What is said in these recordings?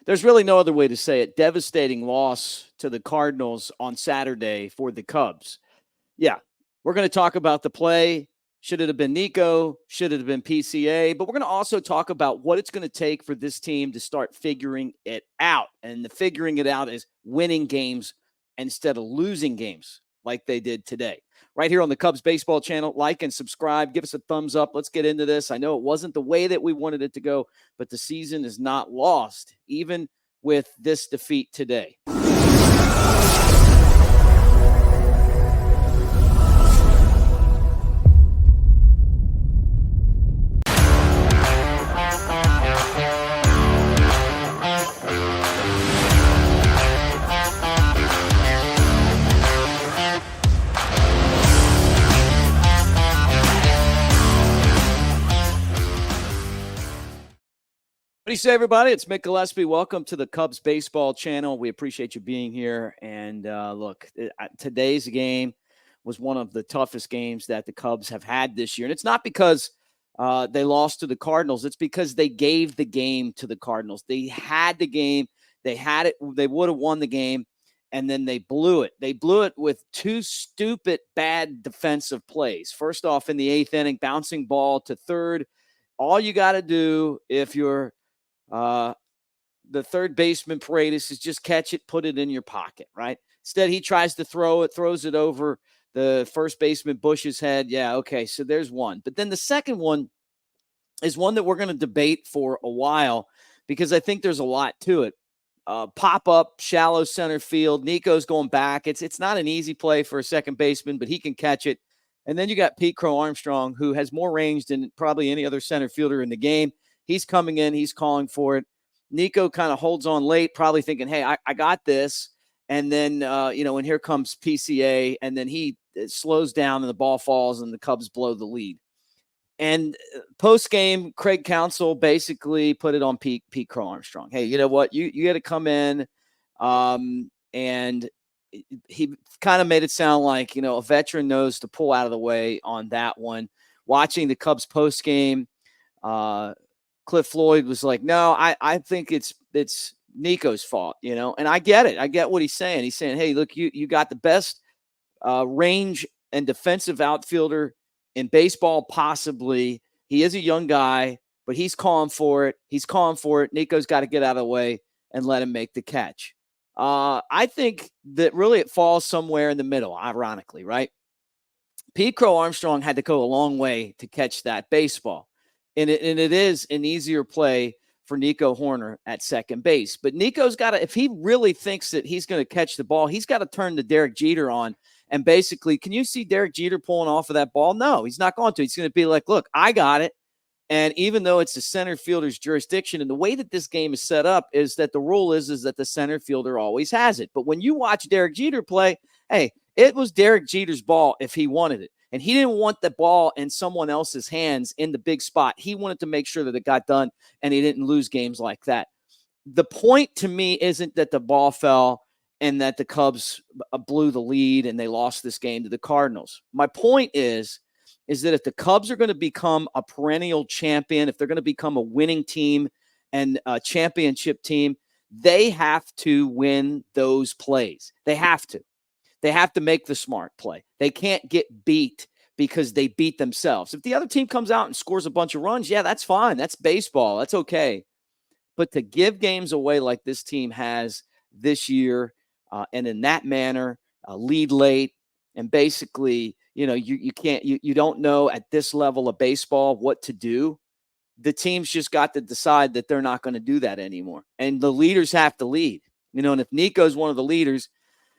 There's really no other way to say it. Devastating loss to the Cardinals on Saturday for the Cubs. Yeah, we're going to talk about the play. Should it have been Nico? Should it have been PCA? But we're going to also talk about what it's going to take for this team to start figuring it out. And the figuring it out is winning games instead of losing games like they did today. Right here on the Cubs Baseball channel, like and subscribe. Give us a thumbs up. Let's get into this. I know it wasn't the way that we wanted it to go, but the season is not lost, even with this defeat today. What do you say, everybody? It's Mick Gillespie. Welcome to the Cubs Baseball channel. We appreciate you being here. And look, today's game was one of the toughest games that the Cubs have had this year. And it's not because they lost to the Cardinals. It's because they gave the game to the Cardinals. They had the game. They had it. They would have won the game. And then they blew it. They blew it with two stupid, bad defensive plays. First off, in the eighth inning, bouncing ball to third. All you got to do if you're the third baseman Paredes is just catch it, put it in your pocket, right? Instead, he tries to throw it, throws it over the first baseman Bush's head. Yeah, okay, so there's one. But then the second one is one that we're going to debate for a while because I think there's a lot to it. Pop up, shallow center field. Nico's going back. It's not an easy play for a second baseman, but he can catch it. And then you got Pete Crow-Armstrong, who has more range than probably any other center fielder in the game. He's coming in. He's calling for it. Nico kind of holds on late, probably thinking, hey, I got this. And then, and here comes PCA. And then he slows down and the ball falls and the Cubs blow the lead. And post-game, Craig Counsell basically put it on Pete Crow-Armstrong. Hey, you know what? You got to come in. And he kind of made it sound like, a veteran knows to pull out of the way on that one. Watching the Cubs post-game, Cliff Floyd was like, no, I think it's Nico's fault, and I get it. I get what he's saying. He's saying, hey, look, you got the best range and defensive outfielder in baseball, possibly. He is a young guy, but he's calling for it. Nico's got to get out of the way and let him make the catch. I think that really it falls somewhere in the middle, ironically, right? Pete Crow-Armstrong had to go a long way to catch that baseball. And it is an easier play for Nico Hoerner at second base. But Nico's got to, if he really thinks that he's going to catch the ball, he's got to turn the Derek Jeter on. And basically, can you see Derek Jeter pulling off of that ball? No, he's not going to. He's going to be like, look, I got it. And even though it's the center fielder's jurisdiction, and the way that this game is set up is that the rule is that the center fielder always has it. But when you watch Derek Jeter play, hey, it was Derek Jeter's ball if he wanted it. And he didn't want the ball in someone else's hands in the big spot. He wanted to make sure that it got done and he didn't lose games like that. The point to me isn't that the ball fell and that the Cubs blew the lead and they lost this game to the Cardinals. My point is that if the Cubs are going to become a perennial champion, if they're going to become a winning team and a championship team, they have to win those plays. They have to. They have to make the smart play. They can't get beat because they beat themselves. If the other team comes out and scores a bunch of runs, yeah, that's fine. That's baseball. That's okay. But to give games away like this team has this year and in that manner, lead late, and basically, you don't know at this level of baseball what to do. The team's just got to decide that they're not going to do that anymore. And the leaders have to lead. And if Nico's one of the leaders,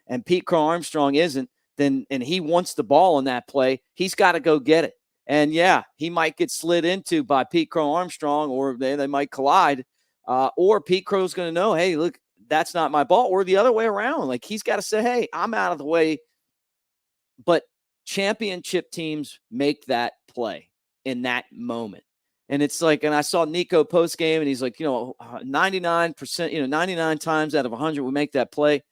and Pete Crow-Armstrong isn't, and he wants the ball in that play, he's got to go get it. And, yeah, he might get slid into by Pete Crow-Armstrong, or they might collide, or Pete Crow's going to know, hey, look, that's not my ball, or the other way around. Like, he's got to say, hey, I'm out of the way. But championship teams make that play in that moment. And it's like, and I saw Nico post-game, and he's like, 99%, 99 times out of 100 we make that play.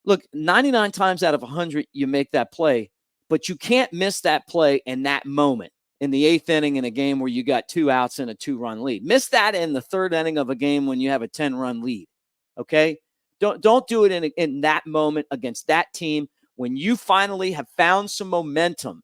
Look, 99 times out of 100, you make that play, but you can't miss that play in that moment. in the 8th inning in a game where you got 2 outs and a 2-run lead. Miss that in the 3rd inning of a game when you have a 10-run lead. Okay? Don't do it in that moment against that team when you finally have found some momentum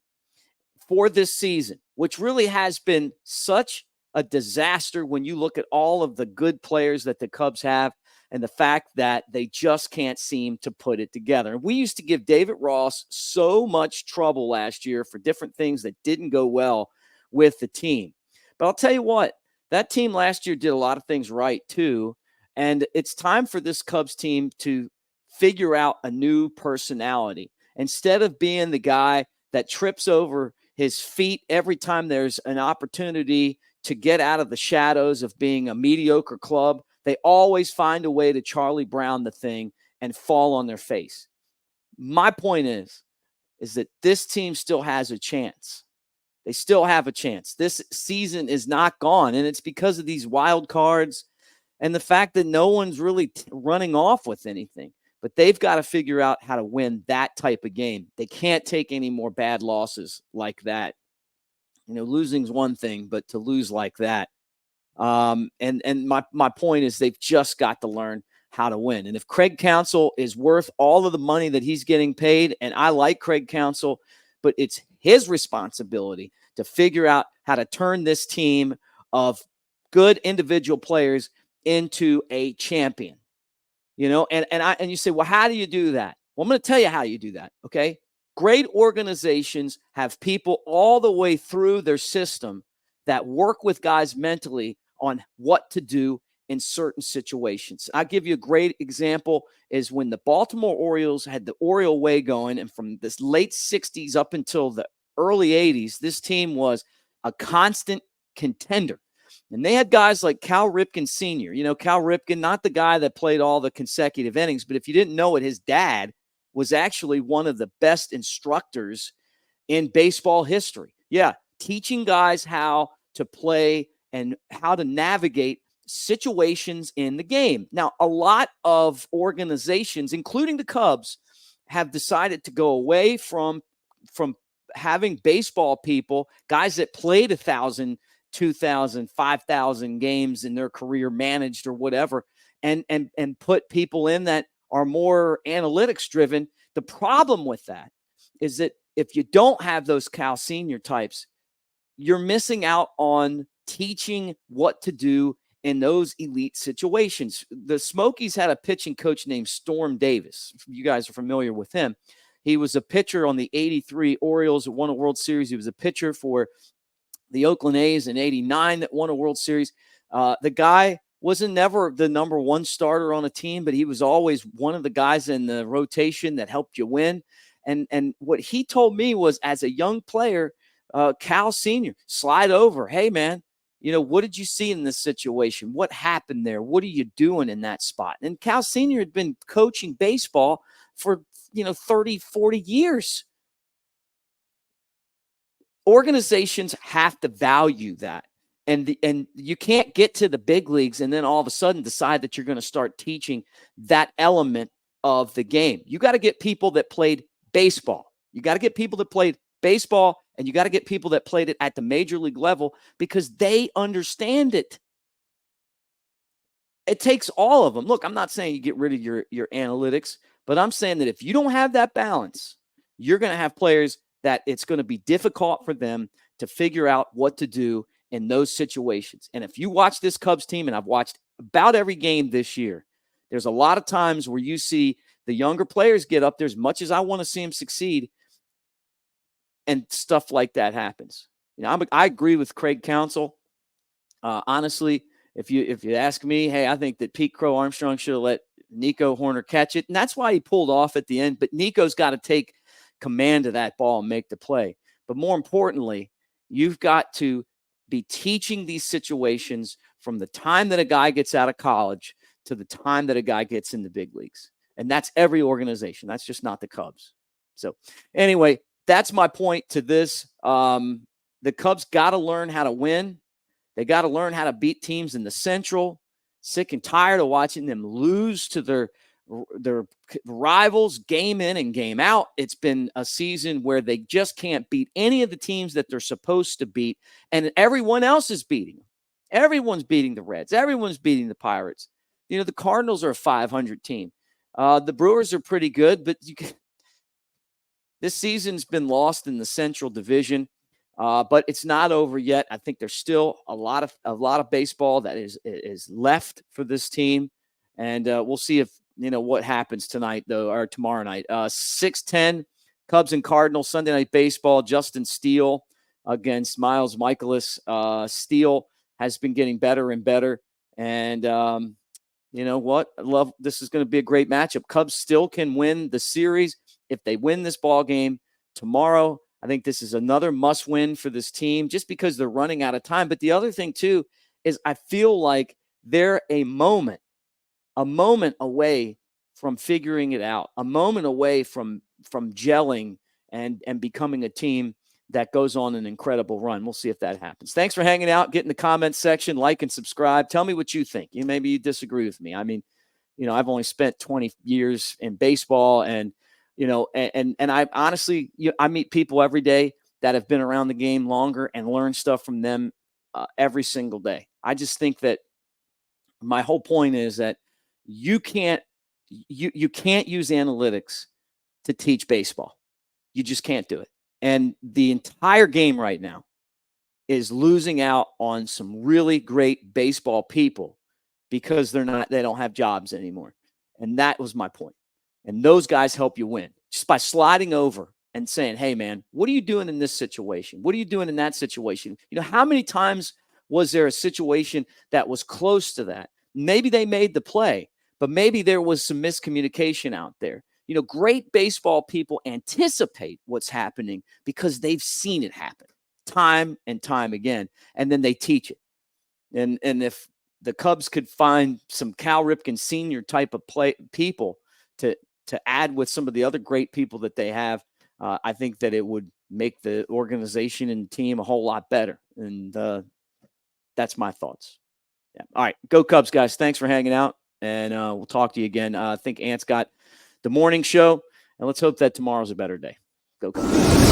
for this season, which really has been such a disaster when you look at all of the good players that the Cubs have and the fact that they just can't seem to put it together. And we used to give David Ross so much trouble last year for different things that didn't go well with the team. But I'll tell you what, that team last year did a lot of things right too. And it's time for this Cubs team to figure out a new personality. Instead of being the guy that trips over his feet every time there's an opportunity to get out of the shadows of being a mediocre club, they always find a way to Charlie Brown the thing and fall on their face. My point is that this team still has a chance. They still have a chance. This season is not gone, and it's because of these wild cards and the fact that no one's really running off with anything. But they've got to figure out how to win that type of game. They can't take any more bad losses like that. You know, losing's one thing, but to lose like that. And my point is they've just got to learn how to win. And if Craig Counsell is worth all of the money that he's getting paid, and I like Craig Counsell, but it's his responsibility to figure out how to turn this team of good individual players into a champion. You know, and you say, well, how do you do that? Well, I'm going to tell you how you do that. Okay. Great organizations have people all the way through their system that work with guys mentally on what to do in certain situations. I'll give you a great example is when the Baltimore Orioles had the Oriole way going, and from this late 60s up until the early 80s, this team was a constant contender. And they had guys like Cal Ripken Sr. You know, Cal Ripken, not the guy that played all the consecutive innings, but if you didn't know it, his dad was actually one of the best instructors in baseball history. Yeah, teaching guys how to play and how to navigate situations in the game. Now, a lot of organizations, including the Cubs, have decided to go away from having baseball people, guys that played 1,000, 2,000, 5,000 games in their career managed or whatever, and put people in that are more analytics driven. The problem with that is that if you don't have those Cal Senior types, you're missing out on teaching what to do in those elite situations. The Smokies had a pitching coach named Storm Davis. You guys are familiar with him. He was a pitcher on the 83 Orioles that won a World Series. He was a pitcher for the Oakland A's in 89 that won a World Series. The guy wasn't never the number one starter on a team, but he was always one of the guys in the rotation that helped you win. And what he told me was, as a young player, Cal Sr., slide over. Hey, man, you know, what did you see in this situation? What happened there? What are you doing in that spot? And Cal Sr. had been coaching baseball for, 30, 40 years. Organizations have to value that. And you can't get to the big leagues and then all of a sudden decide that you're going to start teaching that element of the game. You got to get people that played baseball. You got to get people that played baseball, and you got to get people that played it at the major league level because they understand it. It takes all of them. Look, I'm not saying you get rid of your analytics, but I'm saying that if you don't have that balance, you're going to have players that it's going to be difficult for them to figure out what to do in those situations. And if you watch this Cubs team, and I've watched about every game this year, there's a lot of times where you see the younger players get up there. As much as I want to see them succeed, and stuff like that happens. I agree with Craig Counsell. Honestly, if you ask me, hey, I think that Pete Crow-Armstrong should have let Nico Horner catch it, and that's why he pulled off at the end. But Nico's got to take command of that ball and make the play. But more importantly, you've got to be teaching these situations from the time that a guy gets out of college to the time that a guy gets in the big leagues. And that's every organization. That's just not the Cubs. So anyway, that's my point to this. The Cubs got to learn how to win. They got to learn how to beat teams in the Central. Sick and tired of watching them lose to their their rivals game in and game out. It's been a season where they just can't beat any of the teams that they're supposed to beat, and everyone else is beating them. Everyone's beating the Reds. Everyone's beating the Pirates. The Cardinals are a 500 team. The Brewers are pretty good, but this season's been lost in the Central Division. But it's not over yet. I think there's still a lot of baseball that is left for this team, and we'll see if what happens tonight or tomorrow night. 6:10 Cubs and Cardinals Sunday Night Baseball. Justin Steele against Miles Michaelis. Steele has been getting better and better, and you know what? This is going to be a great matchup. Cubs still can win the series if they win this ball game tomorrow. I think this is another must-win for this team just because they're running out of time. But the other thing, too, is I feel like they're a moment away from figuring it out, a moment away from gelling and becoming a team that goes on an incredible run. We'll see if that happens. Thanks for hanging out. Get in the comments section, like and subscribe. Tell me what you think. Maybe you disagree with me. I mean, I've only spent 20 years in baseball, and and I honestly, I meet people every day that have been around the game longer and learn stuff from them every single day. I just think that my whole point is that you can't use analytics to teach baseball. You just can't do it. And the entire game right now is losing out on some really great baseball people because they don't have jobs anymore. And that was my point. And those guys help you win just by sliding over and saying, hey, man, what are you doing in this situation? What are you doing in that situation? How many times was there a situation that was close to that? Maybe they made the play, but maybe there was some miscommunication out there. Great baseball people anticipate what's happening because they've seen it happen time and time again, and then they teach it. And if the Cubs could find some Cal Ripken Sr. type of people to add with some of the other great people that they have, I think that it would make the organization and team a whole lot better. And that's my thoughts. Yeah. All right. Go Cubs, guys. Thanks for hanging out. And we'll talk to you again. I think Ant's got the morning show. And let's hope that tomorrow's a better day. Go Cubs.